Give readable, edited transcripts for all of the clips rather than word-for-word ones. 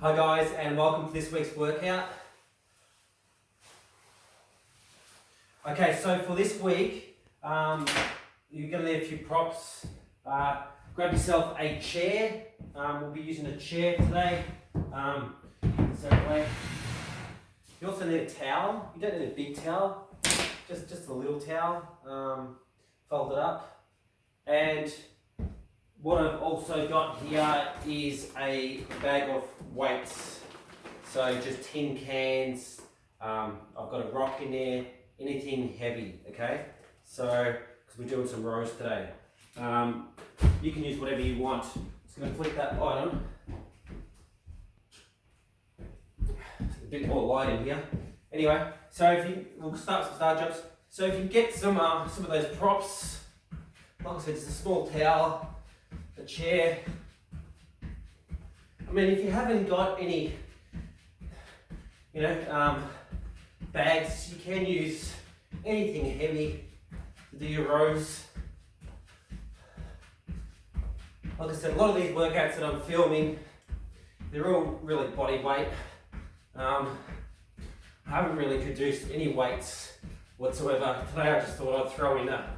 Hi guys, and welcome to this week's workout. Okay, so for this week, you're going to need a few props. Grab yourself a chair. We'll be using a chair today. You also need a towel. You don't need a big towel, just a little towel. Fold it up. And what I've also got here is a bag of weights. So just tin cans. I've got a rock in there. Anything heavy, okay? So, because we're doing some rows today. You can use whatever you want. Just going to flick that light on. It's a bit more light in here. Anyway, so we'll start some star jumps. So if you get some of those props, like I said, it's a small towel, a chair. I mean, if you haven't got any, bags, you can use anything heavy to do your rows. Like I said, a lot of these workouts that I'm filming, they're all really body weight. I haven't really introduced any weights whatsoever. Today I just thought I'd throw in a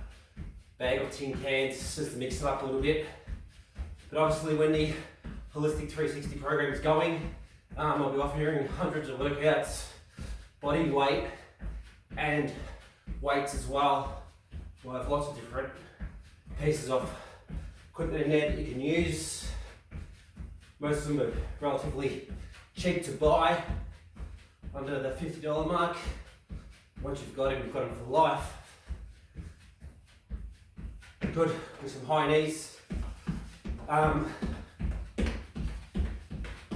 bag of tin cans just to mix it up a little bit. But obviously when the Holistic 360 program is going, I'll be offering hundreds of workouts, body weight and weights as well. We'll have lots of different pieces of equipment in there that you can use. Most of them are relatively cheap to buy, under the $50 mark. Once you've got them, you've got them for life. Good, with some high knees.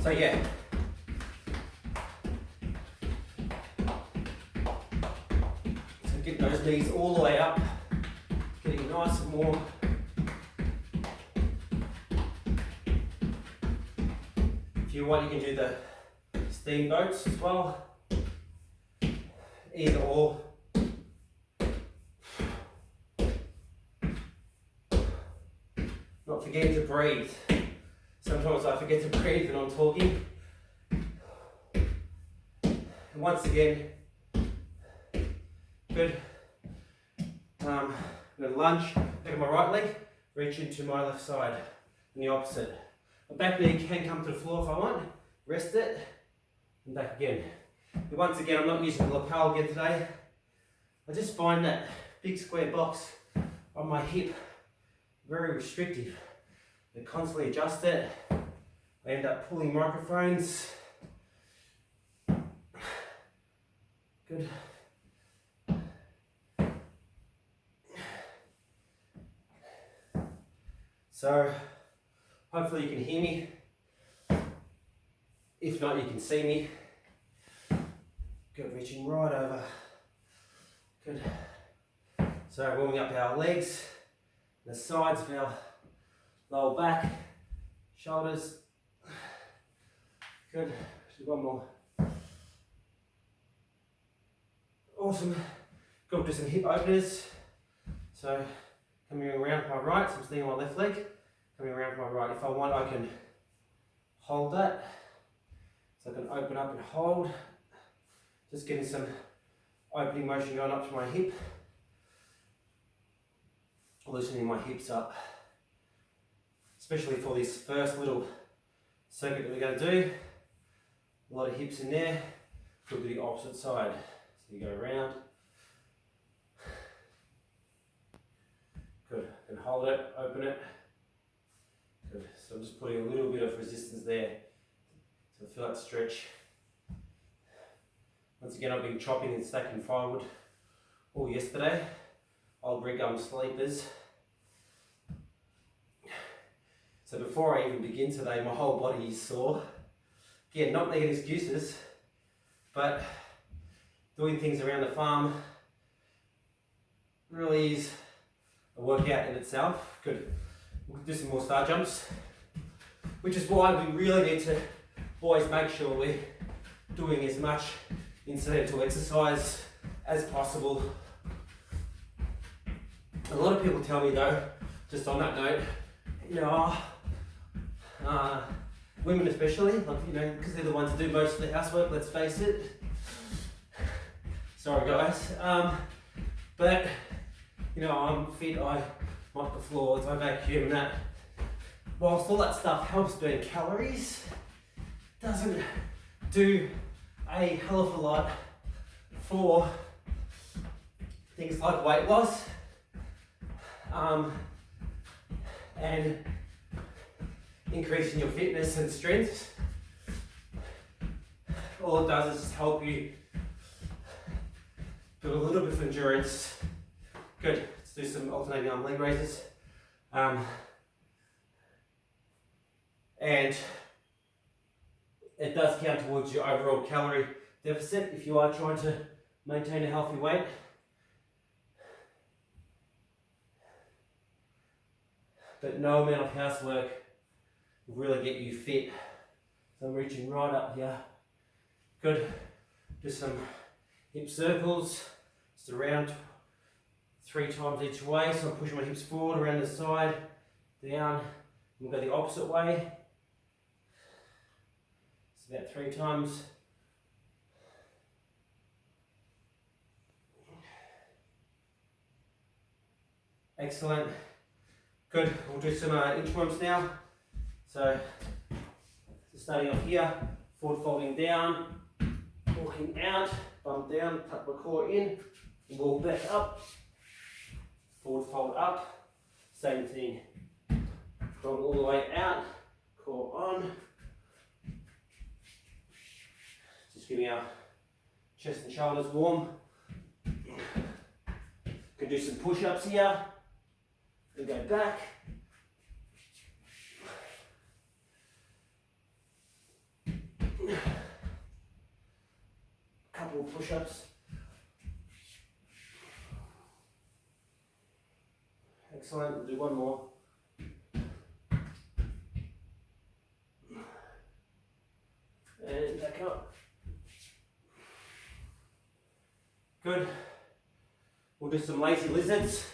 So yeah. So get those knees all the way up, getting nice and warm. If you want, you can do the steamboats as well. Either or. Not forgetting to breathe. Sometimes I forget to breathe when I'm talking. And once again, good. I'm going to lunge, pick up my right leg, reach into my left side, and the opposite. My back knee can come to the floor if I want. Rest it, and back again. And once again, I'm not using the lapel again today. I just find that big square box on my hip very restrictive. I constantly adjust it. I end up pulling microphones. Good. So, hopefully you can hear me. If not, you can see me. Good, reaching right over. Good. So, warming up our legs, the sides of our lower back, shoulders. Good. Just one more. Awesome. Good, we'll do some hip openers. So, coming around to my right, so I'm staying on my left leg. Coming around to my right. If I want, I can hold that. So I can open up and hold. Just getting some opening motion going up to my hip. Loosening my hips up. Especially for this first little circuit that we're going to do. A lot of hips in there. Look to the opposite side. So you go around. Good. And hold it, open it. Good. So I'm just putting a little bit of resistance there. So I feel that stretch. Once again, I've been chopping and stacking firewood all yesterday. Old red gum sleepers. So before I even begin today, my whole body is sore. Again, not making excuses, but doing things around the farm really is a workout in itself. Good. We'll do some more star jumps, which is why we really need to always make sure we're doing as much incidental exercise as possible. A lot of people tell me though, just on that note, women especially, like, you know, because they're the ones who do most of the housework, let's face it. Sorry guys. But, you know, I'm fit, I mop the floors, I vacuum that. Whilst all that stuff helps burn calories, doesn't do a hell of a lot for things like weight loss and increasing your fitness and strength. All it does is just help you build a little bit of endurance. Good, let's do some alternating arm leg raises. And it does count towards your overall calorie deficit if you are trying to maintain a healthy weight. But no amount of housework will really get you fit. So I'm reaching right up here. Good. Do some hip circles, just around 3 times each way. So I'm pushing my hips forward, around the side, down. We'll go the opposite way. It's about 3 times. Excellent. Good. We'll do some inchworms now. So starting off here, forward folding down, walking out, bum down, tuck my core in, walk back up, forward fold up, same thing. Fold all the way out, core on. Just getting our chest and shoulders warm. Can do some push-ups here. Then go back. Couple of push-ups. Excellent. We'll do one more. And back up. Good. We'll do some lazy lizards.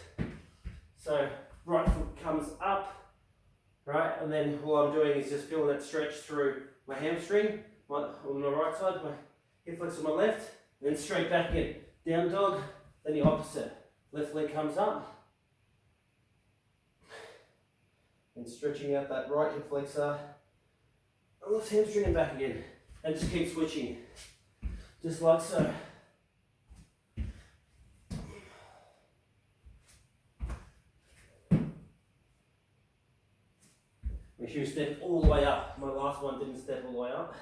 So right foot comes up, right, and then all I'm doing is just feeling that stretch through my hamstring, on my right side, my hip flex on my left, and then straight back in. Down dog, then the opposite. Left leg comes up, and stretching out that right hip flexor, and left hamstring and back again. And just keep switching, just like so. Make sure you step all the way up. My last one didn't step all the way up.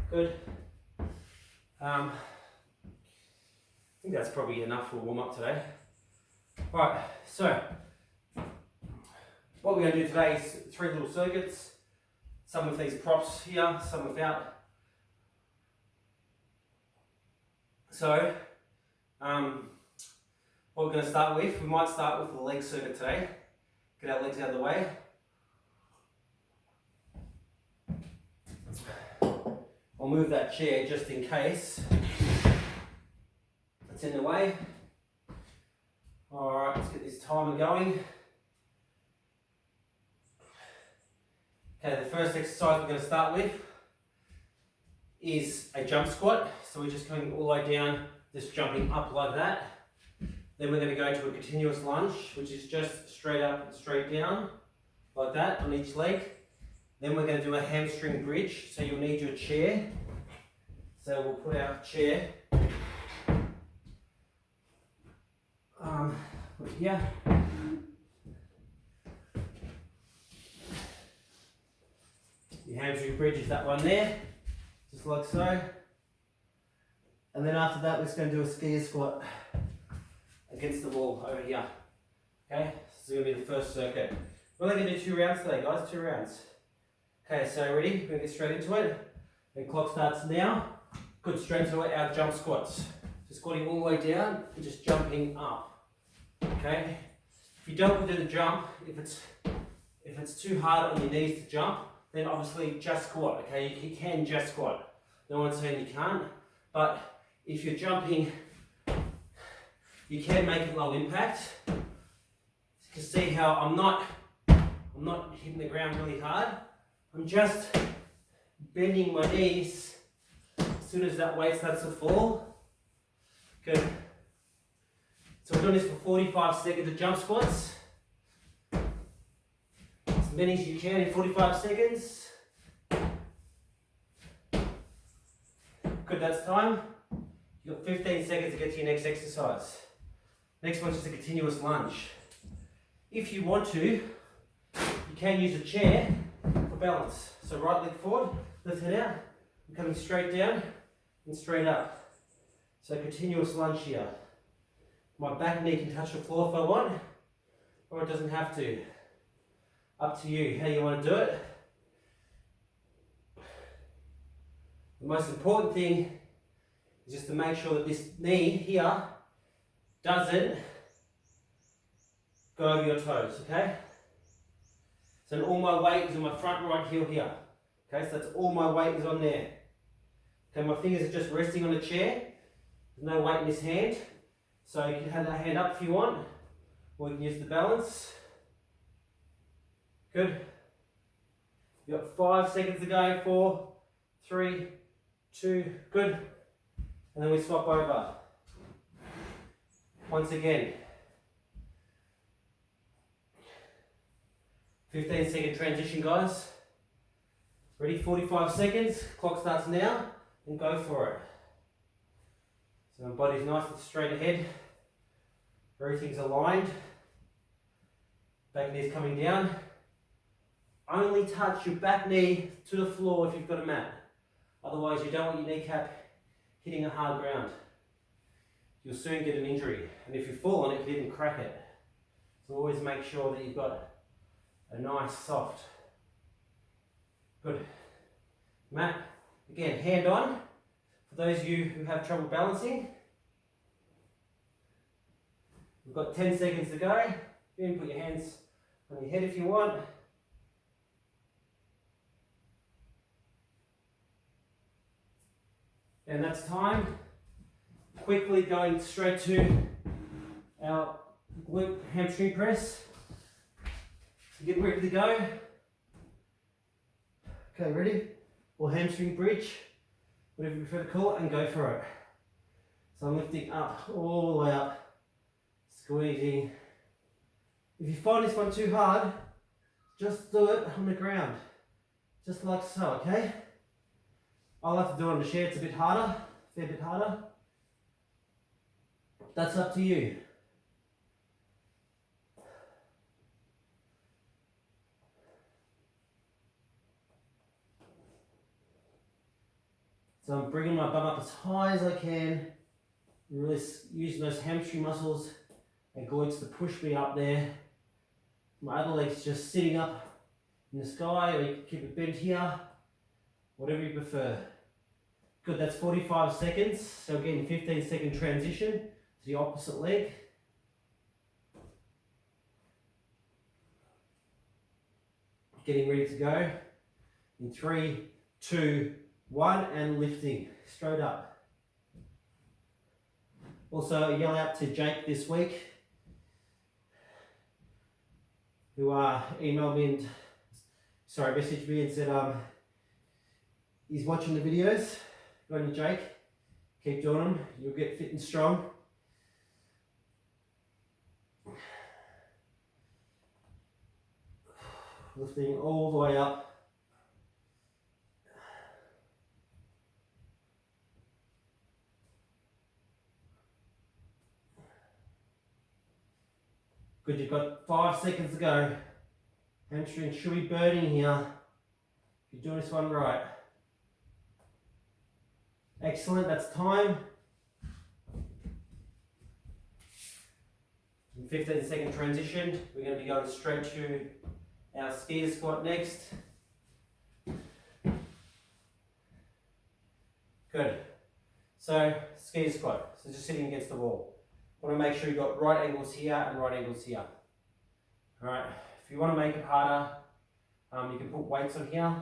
Good. I think that's probably enough for a warm up today. Alright, so what we're going to do today is 3 little circuits. Some of these props here, some without. So, what we're going to start with, we might start with the leg circuit today. Get our legs out of the way. I'll move that chair just in case it's in the way. Alright, let's get this timer going. Okay, the first exercise we're going to start with is a jump squat. So we're just coming all the way down, just jumping up like that. Then we're going to go to a continuous lunge, which is just straight up and straight down, like that on each leg. Then we're going to do a hamstring bridge, so you'll need your chair. So we'll put our chair here. Your hamstring bridge is that one there, just like so. And then after that, we're just going to do a skier squat against the wall over here. Okay, so this is going to be the first circuit. We're only going to do 2 rounds today, guys, 2 rounds. Okay, so ready? We're going to get straight into it. The clock starts now. Good, straight into our jump squats. So squatting all the way down and just jumping up. Okay? If you don't want to do the jump, if it's too hard on your knees to jump, then obviously just squat. Okay, you can just squat. No one's saying you can't, but if you're jumping You can make it low impact. You can see how I'm not hitting the ground really hard. I'm just bending my knees as soon as that weight starts to fall. Good. So we're doing this for 45 seconds of jump squats. As many as you can in 45 seconds. Good, that's time. You've got 15 seconds to get to your next exercise. Next one's just a continuous lunge. If you want to, you can use a chair for balance. So right leg forward, left head out, I'm coming straight down and straight up. So continuous lunge here. My back knee can touch the floor if I want, or it doesn't have to. Up to you how you want to do it. The most important thing is just to make sure that this knee here doesn't go over your toes, okay? So all my weight is on my front right heel here. Okay, so that's all my weight is on there. Okay, my fingers are just resting on the chair. There's no weight in this hand. So you can have that hand up if you want, or you can use the balance. Good. You've got 5 seconds to go. 4, 3, 2, good. And then we swap over. Once again. 15-second transition, guys. Ready? 45 seconds. Clock starts now, and go for it. So my body's nice and straight ahead. Everything's aligned. Back knee's coming down. Only touch your back knee to the floor if you've got a mat. Otherwise, you don't want your kneecap hitting a hard ground. You'll soon get an injury. And if you fall on it, you didn't crack it. So always make sure that you've got a nice, soft. Good. Mat. Again, hand on. For those of you who have trouble balancing, we've got 10 seconds to go. You can put your hands on your head if you want. And that's time. Quickly going straight to our glute hamstring press. Get ready to go. Okay, ready? Or hamstring bridge, whatever you prefer to call it, and go for it. So I'm lifting up, all the way up, squeezing. If you find this one too hard, just do it on the ground, just like so, okay? I'll have to do it on the chair, it's a bit harder, a fair bit harder. That's up to you. So I'm bringing my bum up as high as I can, really using those hamstring muscles and glutes to push me up there. My other leg's just sitting up in the sky, or you can keep it bent here, whatever you prefer. Good, that's 45 seconds. So again, 15-second transition to the opposite leg. Getting ready to go in 3, 2, 1, and lifting straight up. Also, a yell out to Jake this week, who emailed me and messaged me and said he's watching the videos. Go on, Jake, keep doing them. You'll get fit and strong. Lifting all the way up. Good, you've got 5 seconds to go. Hamstring should be burning here. You're doing this one right. Excellent, that's time. 15-second transition. We're going to be going straight to our skier squat next. Good. So, skier squat. So just sitting against the wall. Want to make sure you've got right angles here and right angles here. Alright, if you want to make it harder, you can put weights on here.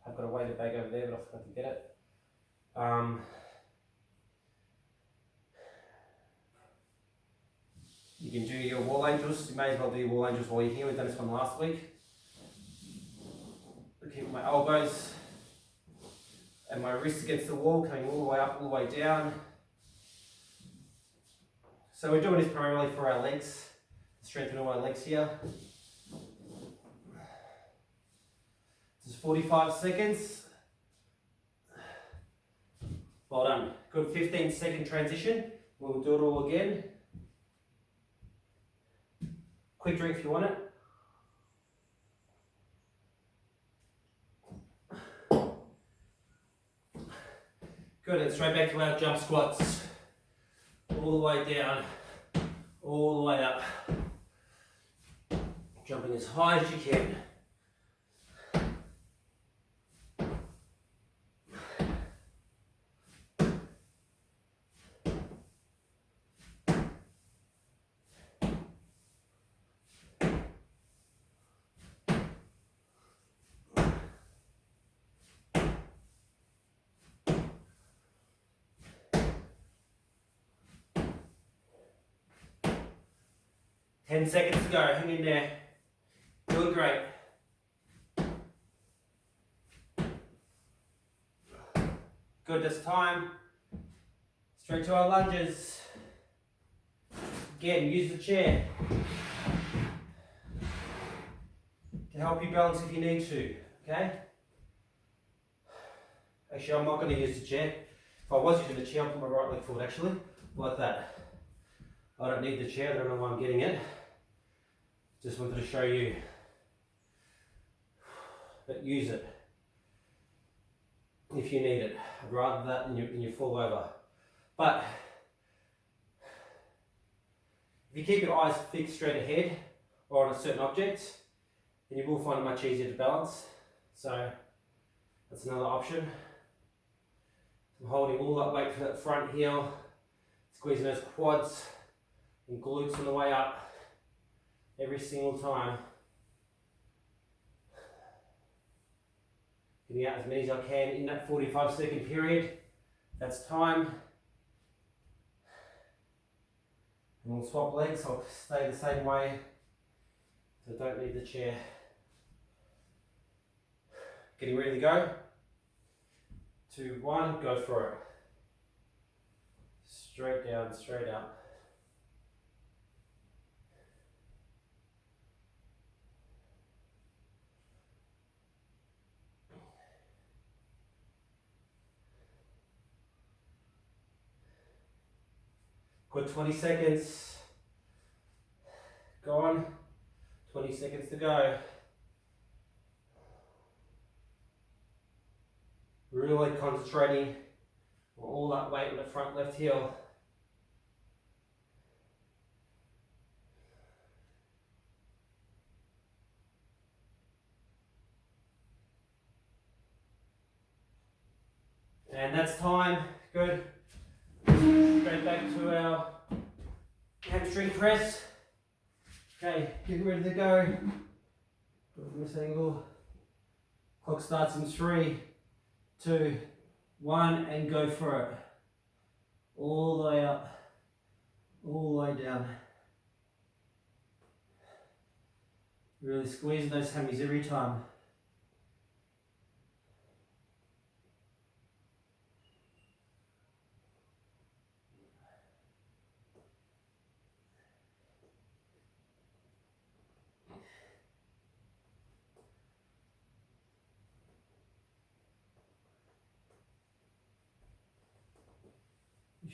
I've got a weighted bag over there, but I forgot to get it. You can do your wall angels. You may as well do your wall angels while you're here. We've done this one last week. Keep my elbows and my wrists against the wall, coming all the way up, all the way down. So we're doing this primarily for our legs, strengthen all our legs here. This is 45 seconds. Well done. Good 15-second transition. We'll do it all again. Quick drink if you want it. Good, and straight back to our jump squats. All the way down, all the way up. Jumping as high as you can. Ten seconds to go, hang in there. Doing great. Good, this time. Straight to our lunges. Again, use the chair to help you balance if you need to, okay? Actually, I'm not going to use the chair. If I was using the chair, I'll put my right leg forward actually, like that. I don't need the chair, I don't know why I'm getting it. Just wanted to show you. But use it if you need it. I'd rather that than you fall over. But if you keep your eyes fixed straight ahead or on a certain object, then you will find it much easier to balance. So that's another option. I'm holding all that weight for that front heel, squeezing those quads and glutes on the way up every single time. Getting out as many as I can in that 45-second period. That's time. And we'll swap legs. I'll stay the same way, so I don't need the chair. Getting ready to go. 2, 1, go for it. Straight down, straight up. Good 20 seconds. Go on. 20 seconds to go. Really concentrating on all that weight on the front left heel. And that's time. Good. Straight back to our hamstring press. Okay, get ready to go. From this angle. Clock starts in 3, 2, 1, and go for it. All the way up, all the way down. Really squeezing those hammies every time.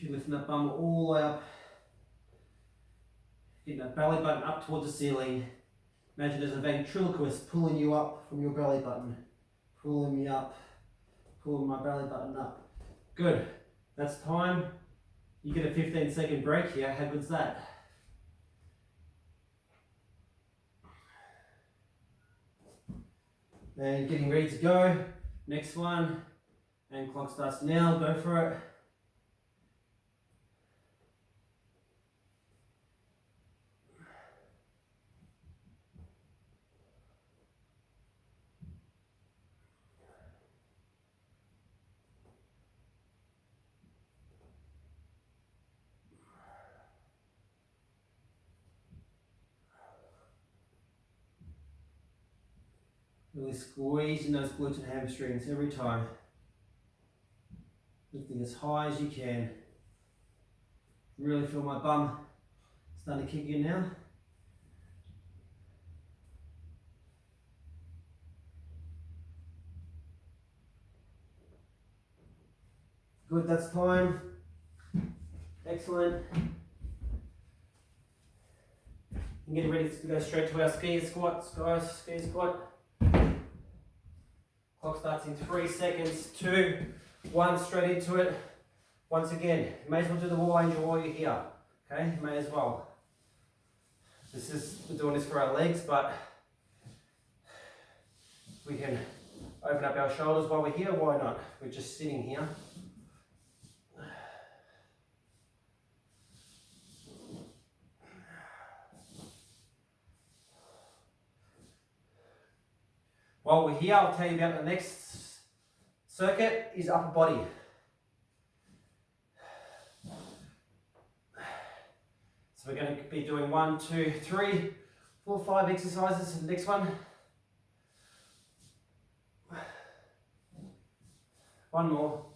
You're lifting that bum all the way up, getting that belly button up towards the ceiling. Imagine there's a ventriloquist pulling you up from your belly button, pulling me up, pulling my belly button up. Good, that's time. You get a 15-second break here, how good's that? And getting ready to go, next one, and clock starts now, go for it. Really squeezing those glutes and hamstrings every time. Lifting as high as you can. Really feel my bum starting to kick in now. Good, that's time. Excellent. And getting ready to go straight to our ski squats, guys. Ski squat. Clock starts in 3 seconds. 2, 1, straight into it. Once again, you may as well do the wall angel while you're here. Okay, you may as well. We're doing this for our legs, but we can open up our shoulders while we're here. Why not? We're just sitting here. While we're here, I'll tell you about the next circuit is upper body. So we're going to be doing 1, 2, 3, 4, 5 exercises. The next one. One more.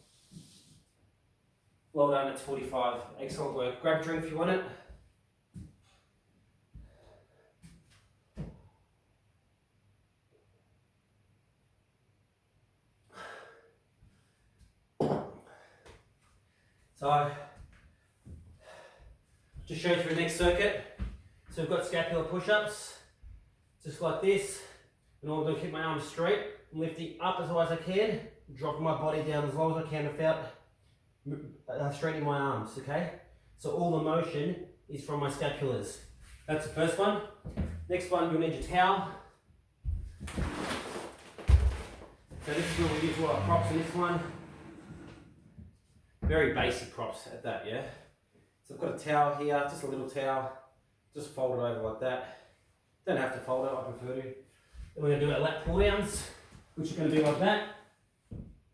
Well done, it's 45. Excellent work. Grab a drink if you want it. So, just show you through the next circuit. So we've got scapular push-ups, just like this. And I'm going to keep my arms straight, lifting up as high as I can, dropping my body down as low as I can without straightening my arms, okay? So all the motion is from my scapulars. That's the first one. Next one, you'll need your towel. So this is where we use all our props in this one. Very basic props at that, yeah? So I've got a towel here, just a little towel. Just fold it over like that. Don't have to fold it, I prefer to. Then we're going to do our lat pull downs, which are going to be like that.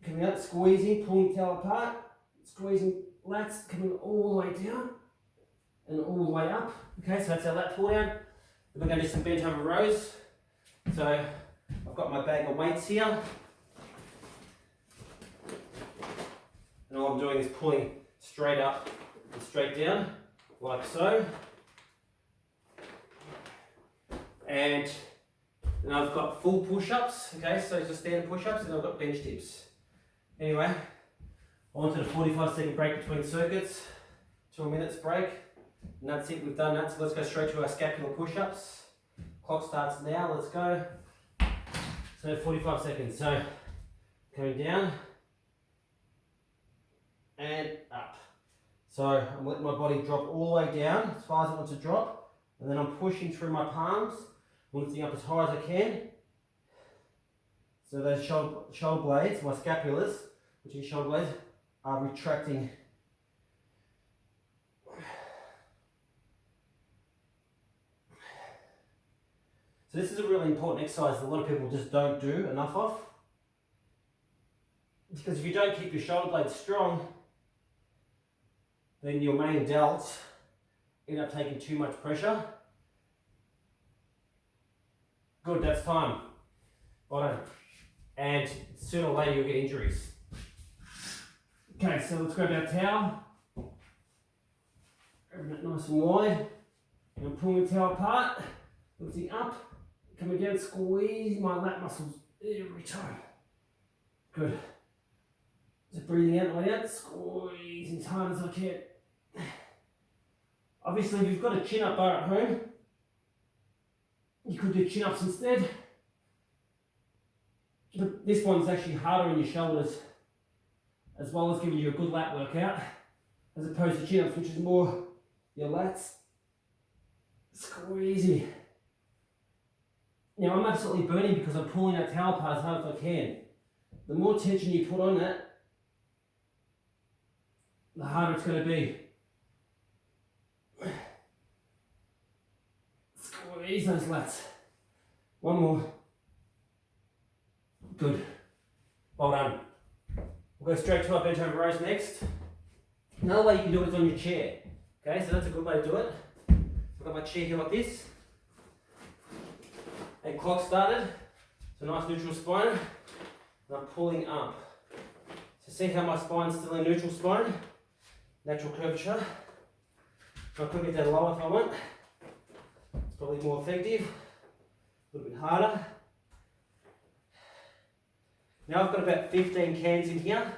Coming out, squeezing, pulling the towel apart, squeezing lats, coming all the way down and all the way up. Okay, so that's our lat pull down. Then we're going to do some bent over rows. So I've got my bag of weights here. And all I'm doing is pulling straight up and straight down, like so. And then I've got full push-ups, okay, so just standard push-ups, and I've got bench dips. Anyway, on to the 45-second break between circuits, 2 minutes break, and that's it, we've done that. So let's go straight to our scapular push-ups. Clock starts now, let's go. So 45 seconds, so coming down, and up. So I'm letting my body drop all the way down as far as I want to drop, and then I'm pushing through my palms, lifting up as high as I can. So those shoulder blades, my scapulars, which is shoulder blades, are retracting. So this is a really important exercise that a lot of people just don't do enough of. Because if you don't keep your shoulder blades strong, then your main delts end up taking too much pressure. Good, that's time. Well done. And sooner or later you'll get injuries. Okay, so let's grab our towel. Grabbing it nice and wide. And I'm pulling the towel apart, lifting up, coming down, squeeze my lat muscles every time. Good. Just breathing out and out, squeezing as hard as I can. Obviously, if you've got a chin-up bar at home, you could do chin-ups instead. But this one's actually harder on your shoulders, as well as giving you a good lat workout, as opposed to chin-ups, which is more your lats. Squeezy. Now, I'm absolutely burning because I'm pulling that towel apart as hard as I can. The more tension you put on it, the harder it's going to be. Squeeze those lats. One more. Good. Well done. We'll go straight to our bench over rows next. Another way you can do it is on your chair. Okay, so that's a good way to do it. I've got my chair here like this. And clock started. So nice neutral spine, and I'm pulling up. So see how my spine's still in neutral spine, natural curvature. I could get that lower if I want. It's probably more effective, a little bit harder. Now I've got about 15 cans in here.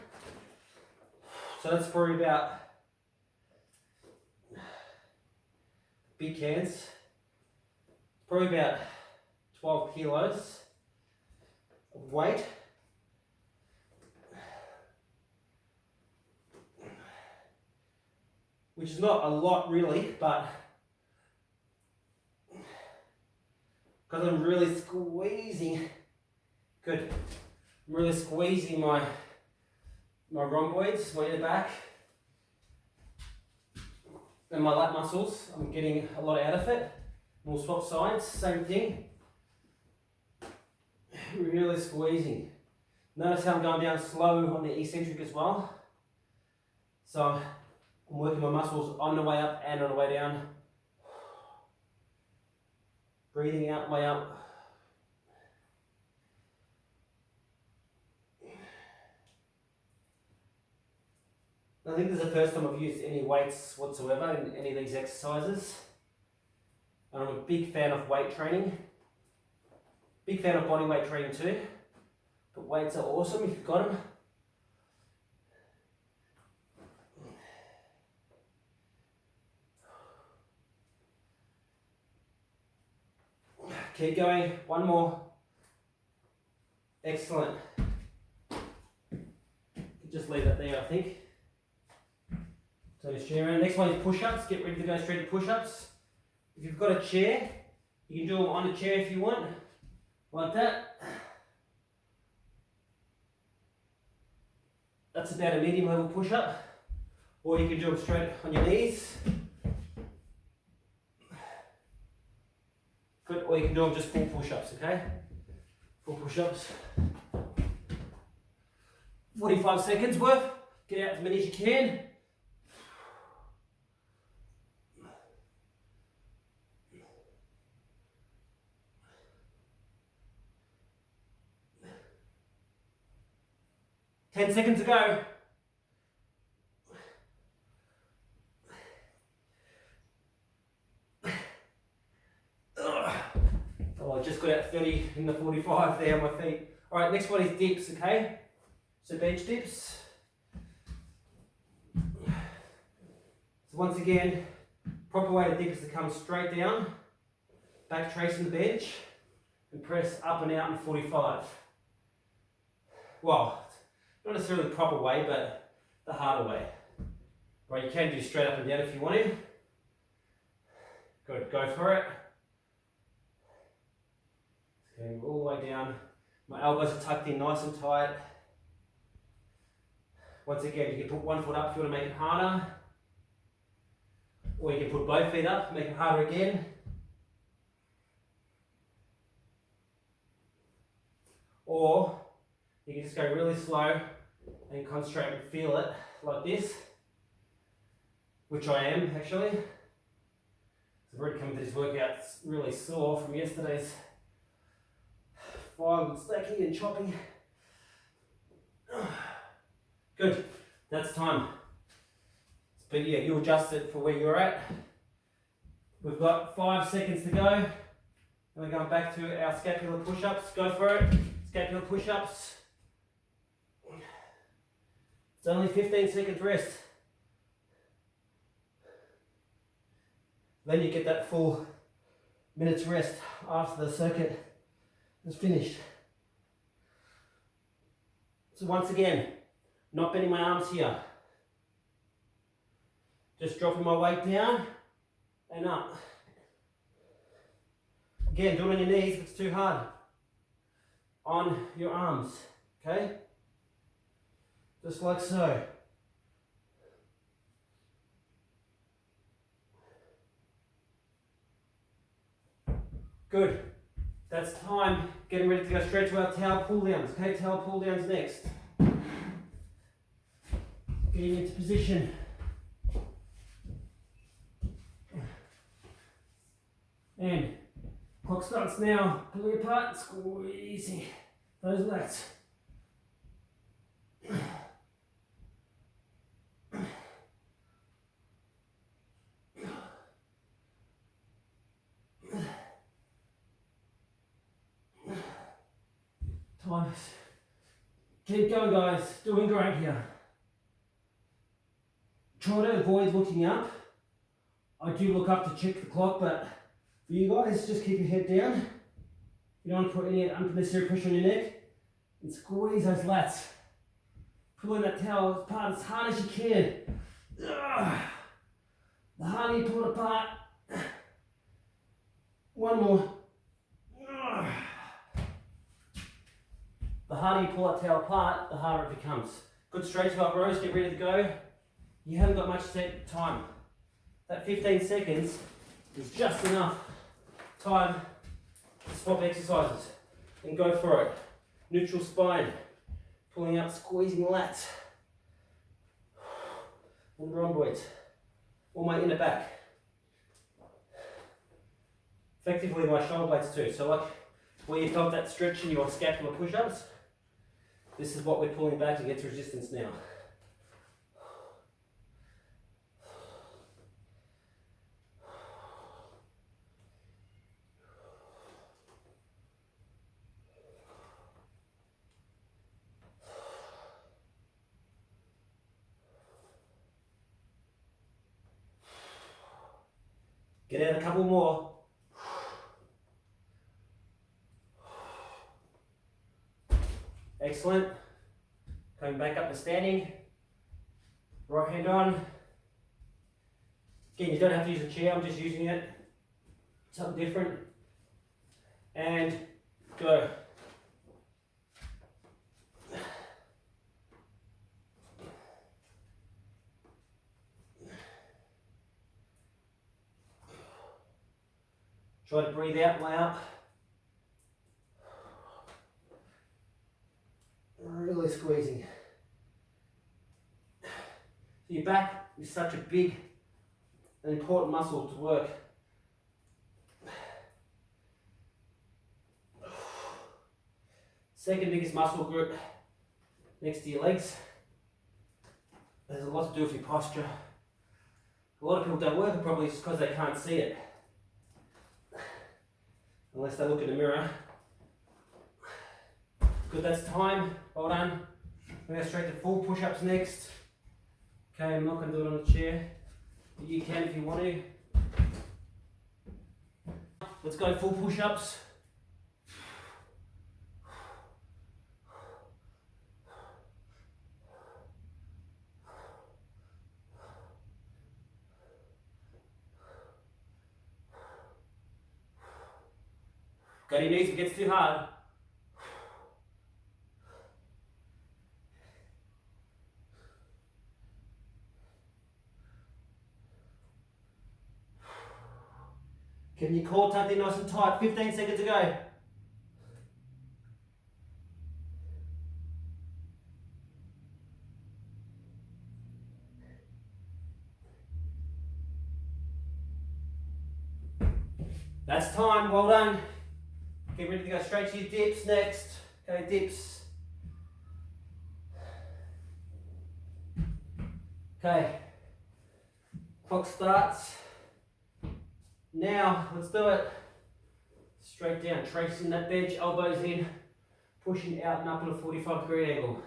So that's probably about, big cans, probably about 12 kilos of weight. Which is not a lot really, but because I'm really squeezing, good, I'm really squeezing my rhomboids, my inner back, and my lat muscles. I'm getting a lot out of it. And we'll swap sides, same thing. Really squeezing. Notice how I'm going down slow on the eccentric as well. So I'm working my muscles on the way up and on the way down. Breathing out, way up. I think this is the first time I've used any weights whatsoever in any of these exercises. And I'm a big fan of weight training. Big fan of body weight training too. But weights are awesome if you've got them. Keep going, one more. Excellent. Just leave that there, I think. So just chair around. Next one is push-ups. Get ready to go straight to push-ups. If you've got a chair, you can do them on a chair if you want, like that. That's about a medium level push-up. Or you can do them straight on your knees. Good, or you can do them just full push-ups, okay? Full push-ups. 45 seconds worth. Get out as many as you can. Ten seconds to go. Oh, I just got out 30 in the 45 there on my feet. All right, next one is dips, okay? So bench dips. So once again, proper way to dip is to come straight down, back tracing the bench, and press up and out in 45. Well, not necessarily the proper way, but the harder way. Right, you can do straight up and down if you want to. Good, go for it. Okay, all the way down. My elbows are tucked in nice and tight. Once again, you can put one foot up if you want to make it harder. Or you can put both feet up, make it harder again. Or you can just go really slow and concentrate and feel it like this, which I am actually. So I've already come to this workout really sore from yesterday's firewood stacking and chopping. Good, that's time. But yeah, you adjust it for where you're at. We've got 5 seconds to go. And we're going back to our scapular push-ups. Go for it. Scapular push-ups. It's only 15 seconds rest. Then you get that full minute's rest after the circuit is finished. So once again, not bending my arms here. Just dropping my weight down and up. Again, do it on your knees if it's too hard. On your arms, okay? Just like so. Good. That's time. Getting ready to go straight to our towel pull downs. Okay, towel pull downs next. Getting into position. And Clock starts now. Pull it apart, squeezing those lats. Time. Keep going, guys. Doing great here. Try to avoid looking up. I do look up to check the clock, but for you guys, just keep your head down. You don't want to put any unnecessary pressure on your neck. And squeeze those lats. Pulling that towel apart as hard as you can. Ugh. The harder you pull it apart. One more. Ugh. The harder you pull that towel apart, the harder it becomes. Good straight to up rows, get ready to go. You haven't got much time. That 15 seconds is just enough time to swap exercises and go for it. Neutral spine, pulling up, squeezing lats, and rhomboids, or my inner back. Effectively my shoulder blades too. So like where you felt that stretch in your scapular push-ups, this is what we're pulling back against resistance now. Get out a couple more. Excellent. Coming back up to standing. Right hand on. Again, you don't have to use a chair, I'm just using it. Something different. And go. Try to breathe out loud. Really squeezing. So your back is such a big and important muscle to work. Second biggest muscle group next to your legs. There's a lot to do with your posture. A lot of people don't work it properly just because they can't see it. Unless they look in the mirror. Good, that's time. Well done. We're going to go straight to full push-ups next. Okay, I'm not going to do it on the chair. But you can if you want to. Let's go full push-ups. Go to your knees if it gets too hard. Keeping your core tucked in nice and tight. 15 seconds to go. That's time, well done. Get ready to go straight to your dips next. Okay, dips. Okay, clock starts. Now, let's do it. Straight down, tracing that bench, elbows in, pushing out and up on a 45-degree angle.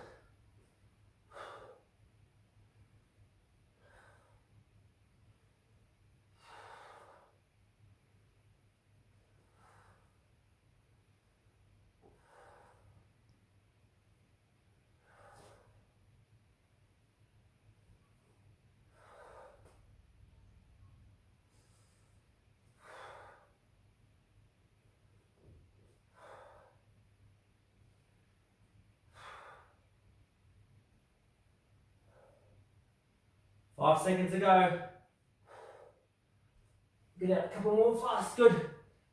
Five seconds to go. Get out a couple more fast, good.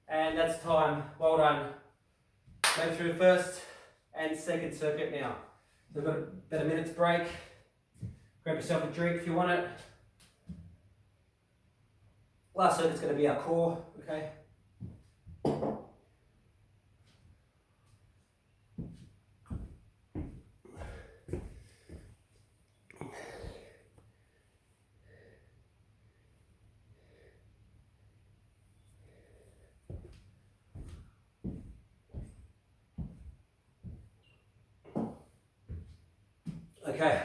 And that's time, well done. Go through the first and second circuit now. So we've got about a minute's break. Grab yourself a drink if you want it. Last circuit's going to be our core, okay? Okay,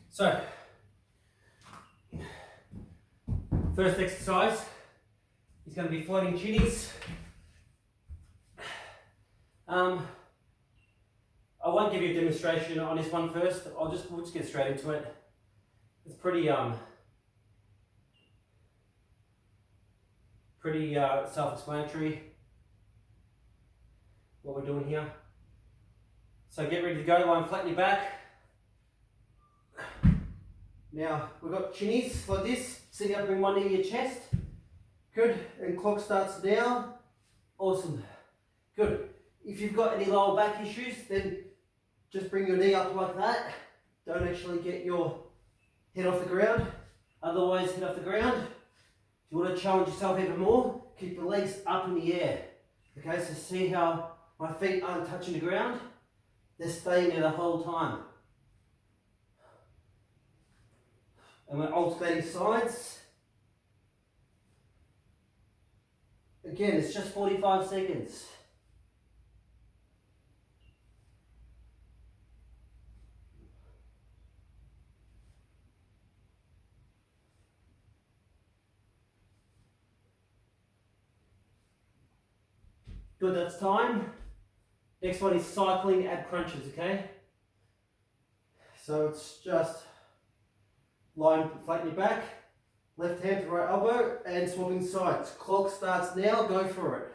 so first exercise is going to be floating chinnies. I won't give you a demonstration on this one first. We'll just get straight into it. It's pretty self-explanatory what we're doing here. So get ready to go, lying flat on your back. Now we've got chinnies like this. Sit up, bring one knee to your chest. Good, and clock starts now. Awesome, good. If you've got any lower back issues, then just bring your knee up like that. Don't actually get your head off the ground. Otherwise, head off the ground. If you want to challenge yourself even more, keep your legs up in the air. Okay, so see how my feet aren't touching the ground? They're staying there the whole time. And we're alternating sides. Again, it's just 45 seconds. Good, that's time. Next one is cycling ab crunches, okay? So it's just lying flat on your back, left hand to right elbow, and swapping sides. Clock starts now, go for it.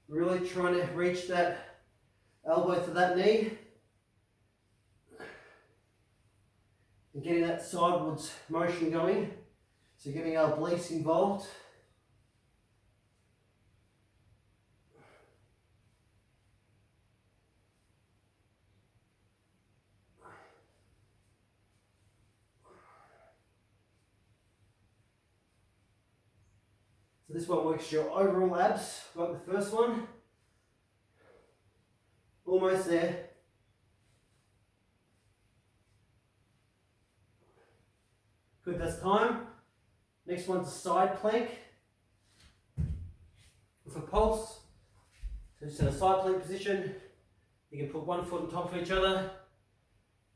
Really trying to reach that elbow to that knee. And getting that sidewards motion going. So getting our obliques involved. So this one works your overall abs, like the first one. Almost there. Good, that's time. Next one's a side plank with a pulse. So just in a side plank position, you can put one foot on top of each other. And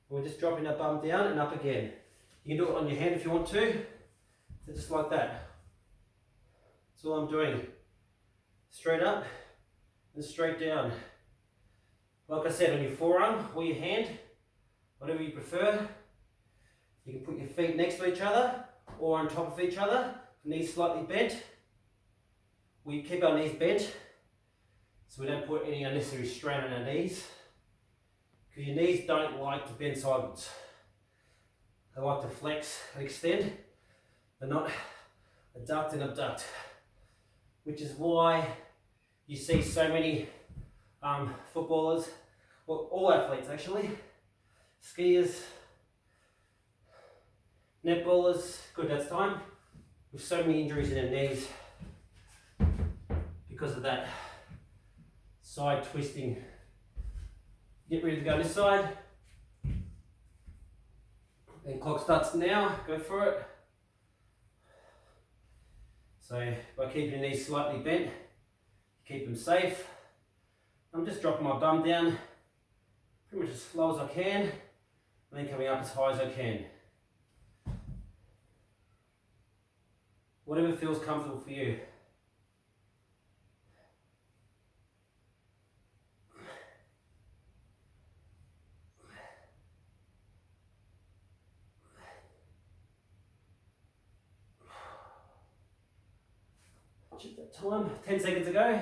we're just dropping that bum down and up again. You can do it on your hand if you want to. So just like that. That's all I'm doing. Straight up and straight down. Like I said, on your forearm or your hand, whatever you prefer. You can put your feet next to each other or on top of each other, knees slightly bent. We keep our knees bent so we don't put any unnecessary strain on our knees, because your knees don't like to bend sideways. They like to flex and extend, but not adduct and abduct, which is why you see so many footballers, well, all athletes actually, skiers, netballers, good, that's time, with so many injuries in their knees because of that side twisting. Get ready to go this side. And clock starts now, go for it. So by keeping your knees slightly bent, keep them safe. I'm just dropping my bum down pretty much as slow as I can, and then coming up as high as I can. Whatever feels comfortable for you. Check that time, 10 seconds to go.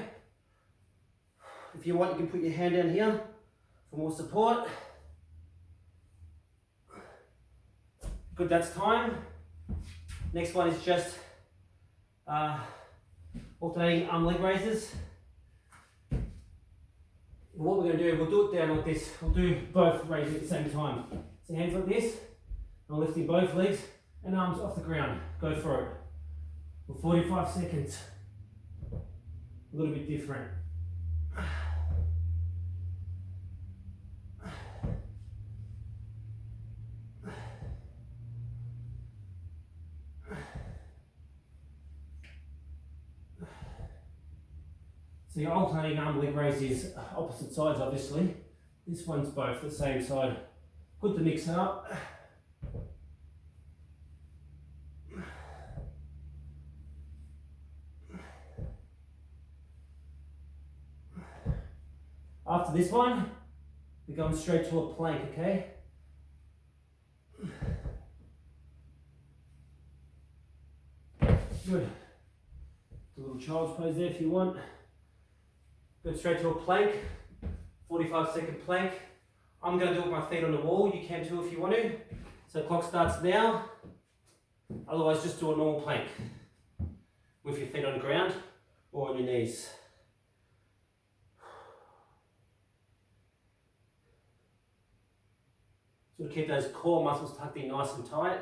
If you want, you can put your hand down here for more support. Good, that's time. Next one is just alternating arm leg raises. What we're going to do, we'll do it down like this. We'll do both raises at the same time. So hands like this, I'm lifting both legs and arms off the ground. Go for it. For 45 seconds. A little bit different. So your alternating arm leg raise is opposite sides, obviously. This one's both the same side. Good to mix it up. After this one, we're going straight to a plank, okay? Good. A little child's pose there if you want. Go straight to a plank, 45-second plank. I'm going to do it with my feet on the wall. You can too if you want to. So the clock starts now. Otherwise, just do a normal plank with your feet on the ground or on your knees. So keep those core muscles tucked in nice and tight.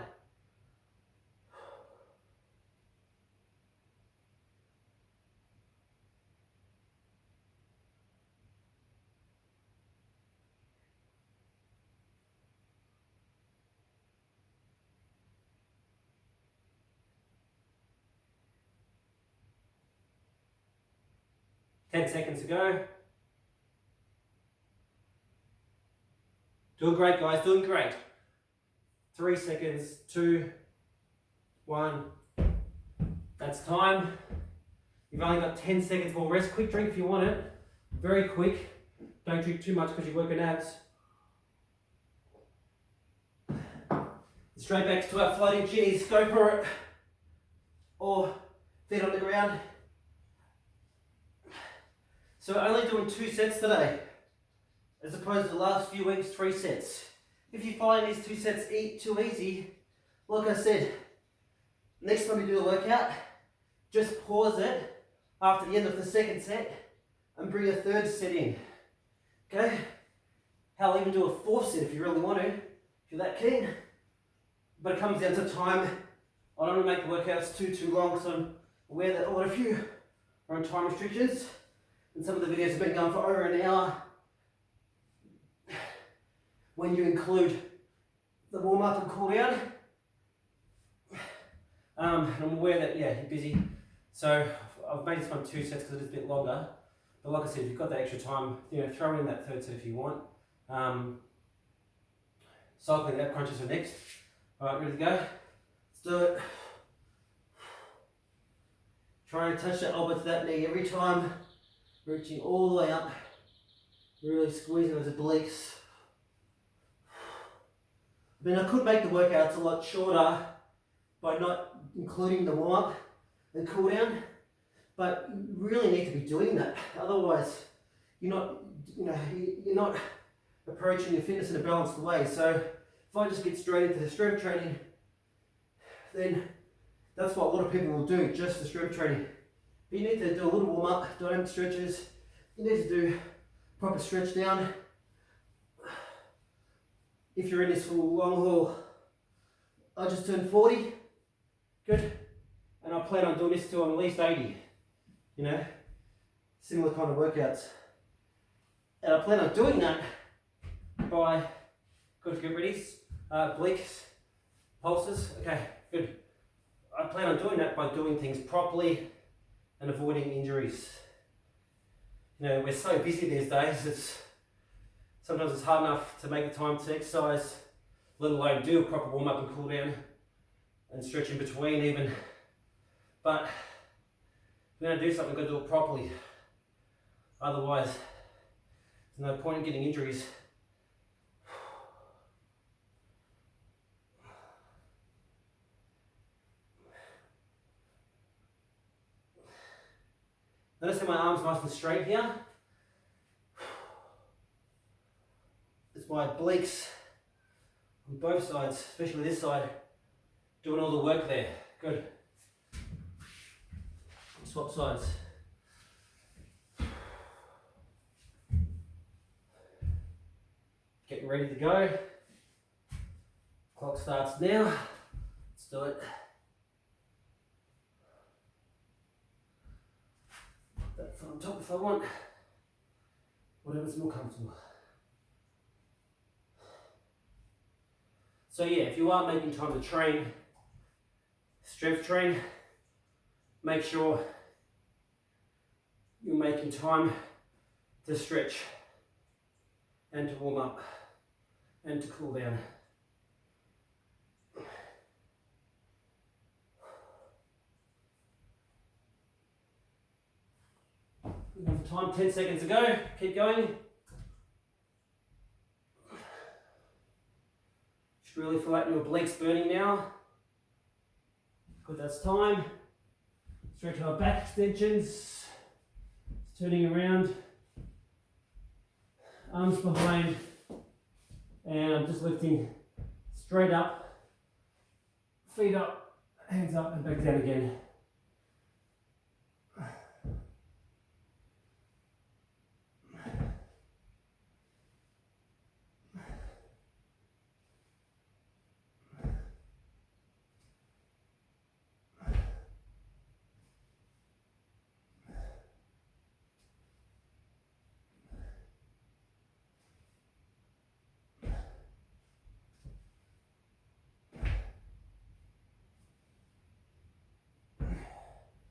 Ten seconds to go. Doing great, guys, doing great. 3 seconds, 2, 1. That's time. You've only got 10 seconds more rest. Quick drink if you want it. Very quick. Don't drink too much because you're working abs. Straight back to our floating chinnies. Go for it. Or feet on the ground. So we're only doing 2 sets today, as opposed to the last few weeks, 3 sets. If you find these 2 sets too easy, like I said, next time you do a workout, just pause it after the end of the second set and bring a third set in. Okay? I'll even do a 4th set if you really want to, if you're that keen. But it comes down to time. I don't want to make the workouts too long, so I'm aware that a lot of you are on time restrictions. And some of the videos have been going for over an hour. When you include the warm up and cool down. I'm aware that, yeah, you're busy. So I've made this one 2 sets because it is a bit longer. But like I said, if you've got that extra time, throw in that 3rd set if you want. Cycling ab crunches are next. Alright, ready to go? Let's do it. Try and touch that elbow to that knee every time. Reaching all the way up, really squeezing those obliques. I mean, I could make the workouts a lot shorter by not including the warm up and cool down, but you really need to be doing that. Otherwise, you're not approaching your fitness in a balanced way. So if I just get straight into the strength training, then that's what a lot of people will do, just the strength training. But you need to do a little warm up, dynamic stretches. You need to do proper stretch down. If you're in this for long haul, I just turned 40. Good. And I plan on doing this till I'm at least 80. Similar kind of workouts. And I plan on doing that by, good, get ready, obliques, pulses. Okay, good. I plan on doing that by doing things properly and avoiding injuries. We're so busy these days, sometimes it's hard enough to make the time to exercise, let alone do a proper warm up and cool down and stretch in between even. But if we're going to do something, we've got to do it properly. Otherwise, there's no point in getting injuries. Notice how my arms nice and straight here. It's my obliques on both sides, especially this side, doing all the work there. Good. Swap sides. Getting ready to go. Clock starts now. Let's do it. Put that foot on top if I want. Whatever's more comfortable. So yeah, if you are making time to train, strength train, make sure you're making time to stretch and to warm up and to cool down. Another time, 10 seconds to go, keep going. Just really feel like your obliques burning now. Good, that's time. Stretch our back extensions. Turning around. Arms behind. And I'm just lifting straight up. Feet up, hands up and back down again.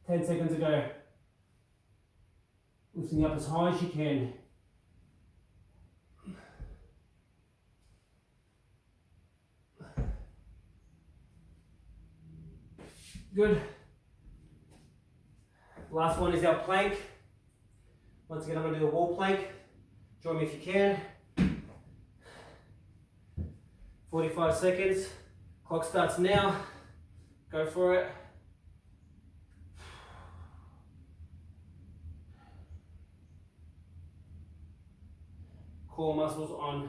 Ten seconds to go. Lifting up as high as you can. Good. Last one is our plank. Once again, I'm going to do a wall plank. Join me if you can. 45 seconds. Clock starts now. Go for it. Core muscles on.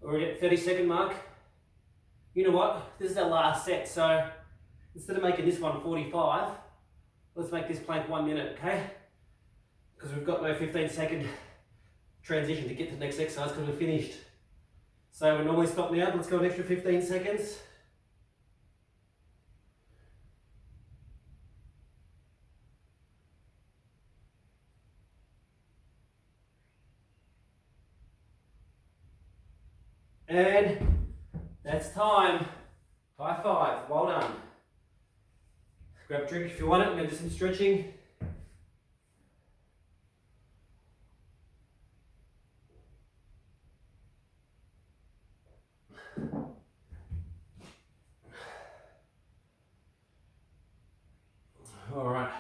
Already at 30-second mark. You know what? This is our last set, so instead of making this one 45, let's make this plank 1 minute, okay? Because we've got no 15-second transition to get to the next exercise because we're finished. So we normally stop now, but let's go an extra 15 seconds. And that's time. High five, well done. Grab a drink if you want it, we're going to do some stretching. All right.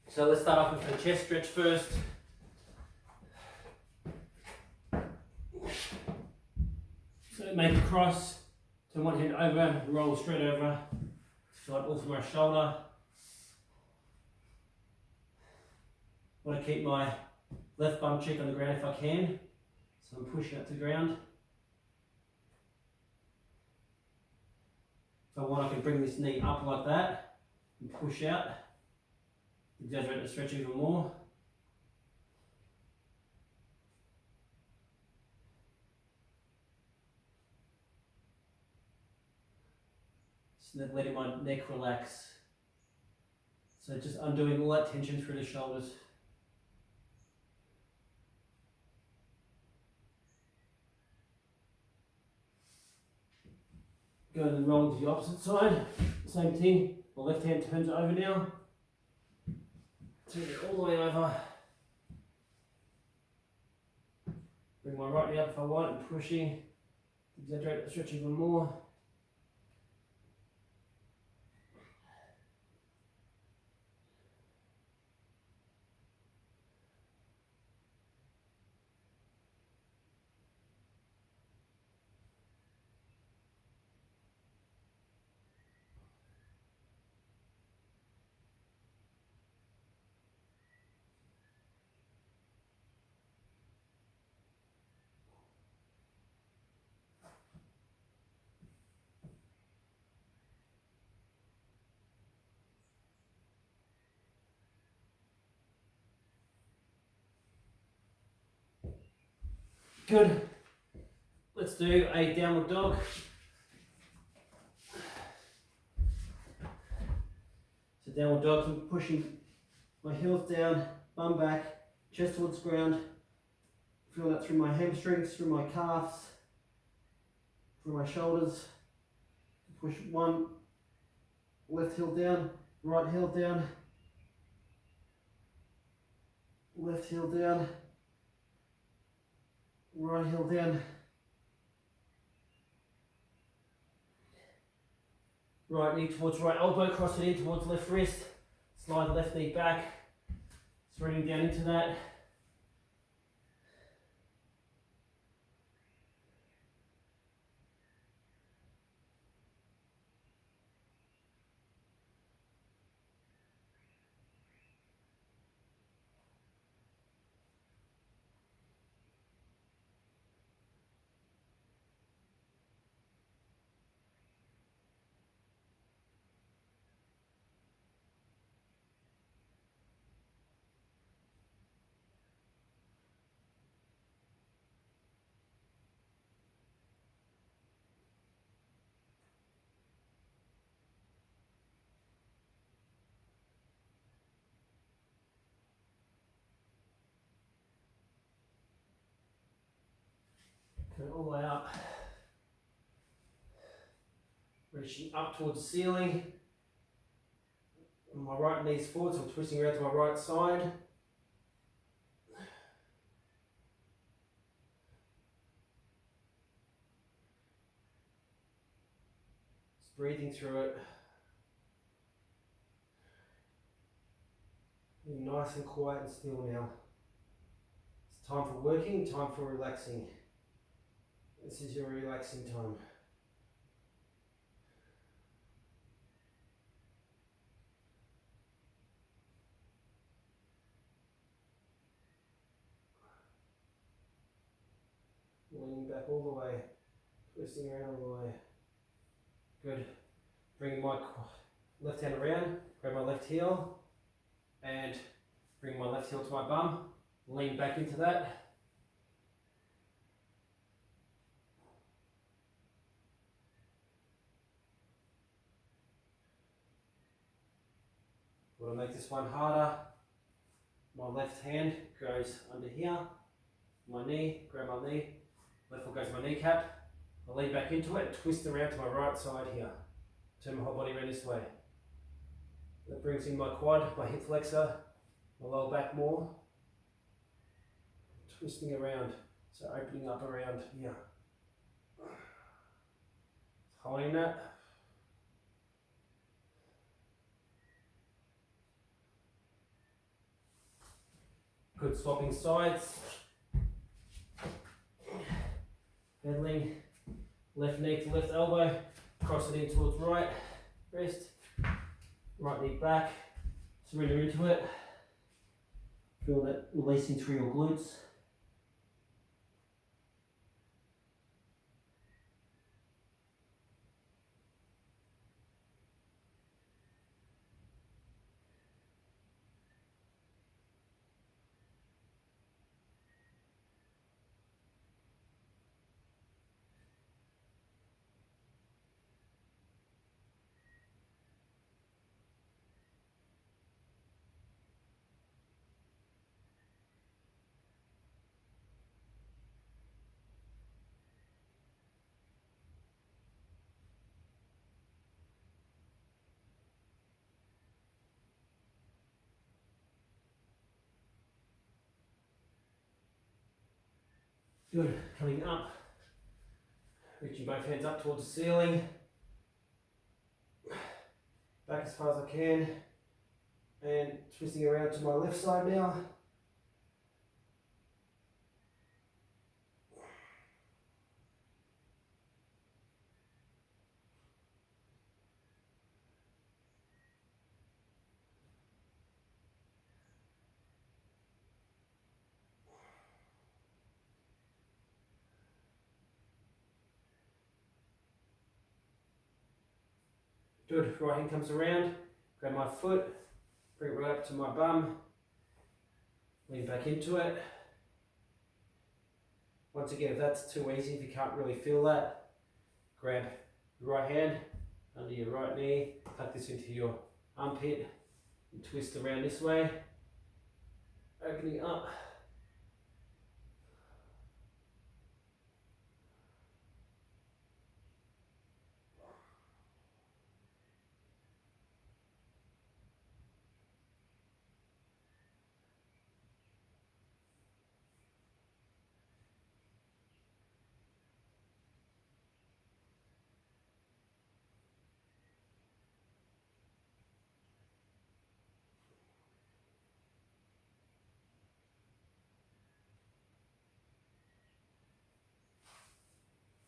So let's start off with the chest stretch first. So make a cross, turn one hand over, roll straight over. Feel like all through my shoulder. Want to keep my left bum cheek on the ground if I can. So I'm pushing up to the ground. If I want, I can bring this knee up like that and push out. Exaggerate the stretch even more. So then letting my neck relax. So just undoing all that tension through the shoulders. Go and roll to the opposite side. Same thing. My left hand turns over now. Turn it all the way over. Bring my right knee up if I want and pushing. Exaggerate the stretch even more. Good. Let's do a downward dog. So downward dog, I'm pushing my heels down, bum back, chest towards ground. Feel that through my hamstrings, through my calves, through my shoulders. Push one, left heel down, right heel down, left heel down, right heel down. Right knee towards right elbow, cross it in towards left wrist. Slide the left knee back, threading down into that. Turn all the way up. Reaching up towards the ceiling. My right knee's forward, so I'm twisting around to my right side. Just breathing through it. Being nice and quiet and still now. It's time for working, time for relaxing. This is your relaxing time. Leaning back all the way, twisting around all the way. Good. Bringing my left hand around, grab my left heel, and bring my left heel to my bum. Lean back into that. Want to make this one harder. My left hand goes under here, my knee, grab my knee, left foot goes to my kneecap. I lean back into it and twist around to my right side here. Turn my whole body around this way. That brings in my quad, my hip flexor, my lower back more. Twisting around, so opening up around here. Holding that. Good, swapping sides. Pedaling, left knee to left elbow, cross it in towards right wrist, right knee back, surrender into it. Feel that releasing through your glutes. Good, coming up, reaching both hands up towards the ceiling, back as far as I can, and twisting around to my left side now. Good, right hand comes around, grab my foot, bring it right up to my bum, lean back into it. Once again, if that's too easy, if you can't really feel that, grab your right hand under your right knee, tuck this into your armpit, and twist around this way, opening up.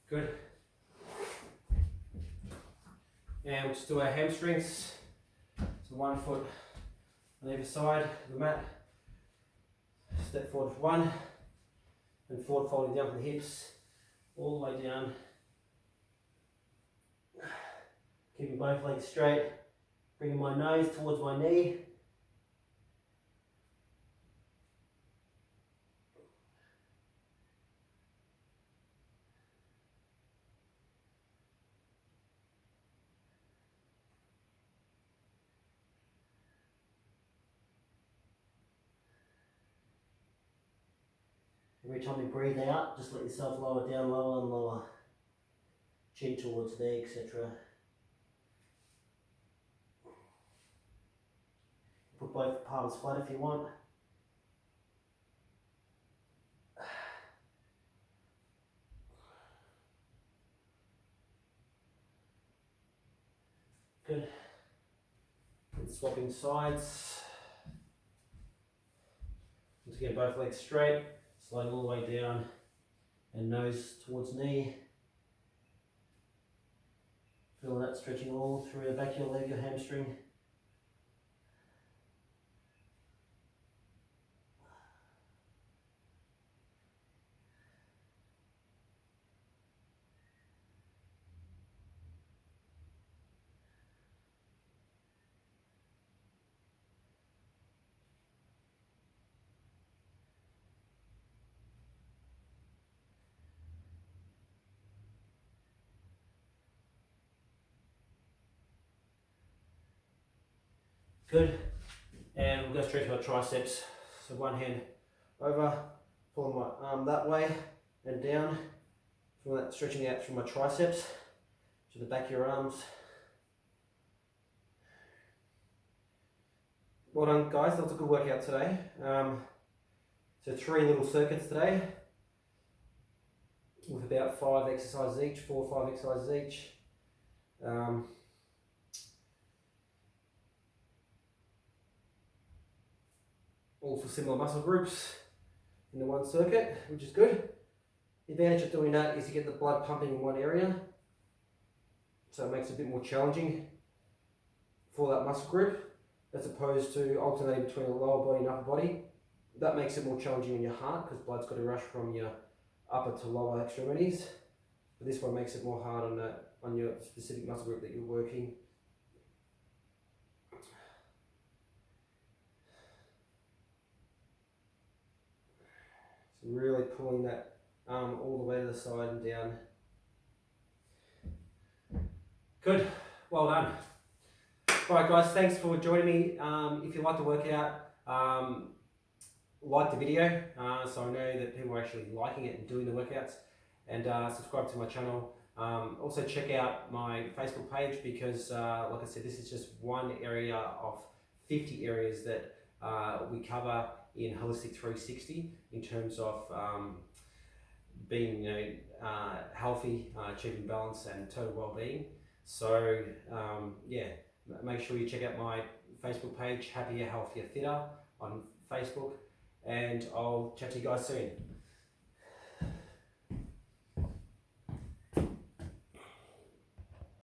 Good. And we'll just do our hamstrings. So 1 foot on either side of the mat. Step forward for 1, and forward folding down from the hips, all the way down. Keeping both legs straight, bringing my nose towards my knee. Every time you breathe out, just let yourself lower down, lower and lower. Chin towards knee, etc. Put both palms flat if you want. Good. And swapping sides. Once again, both legs straight, sliding all the way down, and nose towards knee. Feel that stretching all through the back of your leg, your hamstring. Good. And we'll go straight to our triceps. So one hand over, pulling my arm that way and down. Feel that stretching out from my triceps to the back of your arms. Well done, guys. That was a good workout today. So 3 little circuits today with about 5 exercises each, 4 or 5 exercises each. All for similar muscle groups in the one circuit, which is good. The advantage of doing that is you get the blood pumping in one area, so it makes it a bit more challenging for that muscle group, as opposed to alternating between the lower body and upper body. That makes it more challenging in your heart because blood's got to rush from your upper to lower extremities. But this one makes it more hard on your specific muscle group that you're working. So really pulling that arm all the way to the side and down. Good, well done. Alright guys, thanks for joining me. If you like the workout, like the video so I know that people are actually liking it and doing the workouts, and subscribe to my channel. Also check out my Facebook page because like I said, this is just one area of 50 areas that we cover in Holistic 360 in terms of being healthy, achieving balance and total well-being. So yeah, make sure you check out my Facebook page, Happier, Healthier, Fitter on Facebook, and I'll chat to you guys soon.